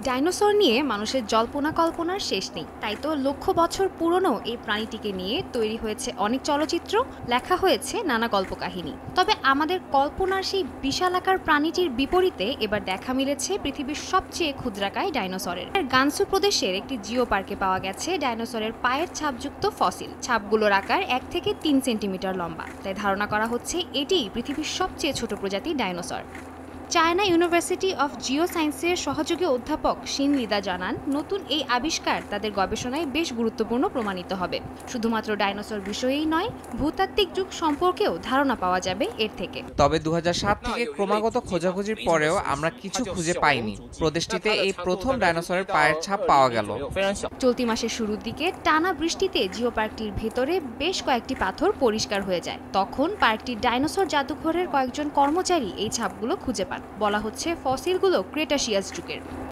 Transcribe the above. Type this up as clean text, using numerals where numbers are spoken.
Dinosaur নিয়ে মানুষের জল্পনা কল্পনার শেষ নেই, তাই তো লক্ষ বছর পুরনো এই প্রাণীটিকে নিয়ে তৈরি হয়েছে অনেক চলচ্চিত্র, লেখা হয়েছে নানা কল্পকাহিনী। তবে আমাদের কল্পনার সেই বিশালাকার প্রাণীটির বিপরীতে এবার দেখা মিলেছে পৃথিবীর সবচেয়ে ক্ষুদ্রাকায় ডাইনোসরের। গানসু প্রদেশের একটি জিও পার্কে পাওয়া গেছে ডাইনোসরের পায়ের ছাপযুক্ত ফসিল। ছাপগুলোর আকার 1 থেকে 3 সেন্টিমিটার লম্বা, তাই ধারণা করা হচ্ছে এটি পৃথিবীর সবচেয়ে ছোট প্রজাতি dinosaur. China university of Jio সায়েন্সের সহযোগী অধ্যাপক শিন লিদা জানান, নতুন এই আবিষ্কার তাদের গবেষণায় বেশ গুরুত্বপূর্ণ প্রমাণিত হবে। শুধুমাত্র ডাইনোসর বিষয়েই নয়, ভূতাত্ত্বিক যুগ সম্পর্কেও ধারণা পাওয়া যাবে এর থেকে। তবে ২০০৭ থেকে ক্রমাগত খোঁজাখুঁজির পরেও আমরা কিছু খুঁজে পাইনি। প্রদেশটিতে এই প্রথম ডাইনোসরের পায়ের ছাপ পাওয়া গেল। চলতি মাসের শুরুর দিকে টানা বৃষ্টিতে জিও পার্কটির ভেতরে বেশ কয়েকটি পাথর পরিষ্কার হয়ে যায়। তখন পার্কটির ডাইনোসর জাদুঘরের কয়েকজন কর্মচারী এই ছাপগুলো খুঁজে পান। বলা হচ্ছে ফসিলগুলো ক্রেটাসিয়াস যুগের।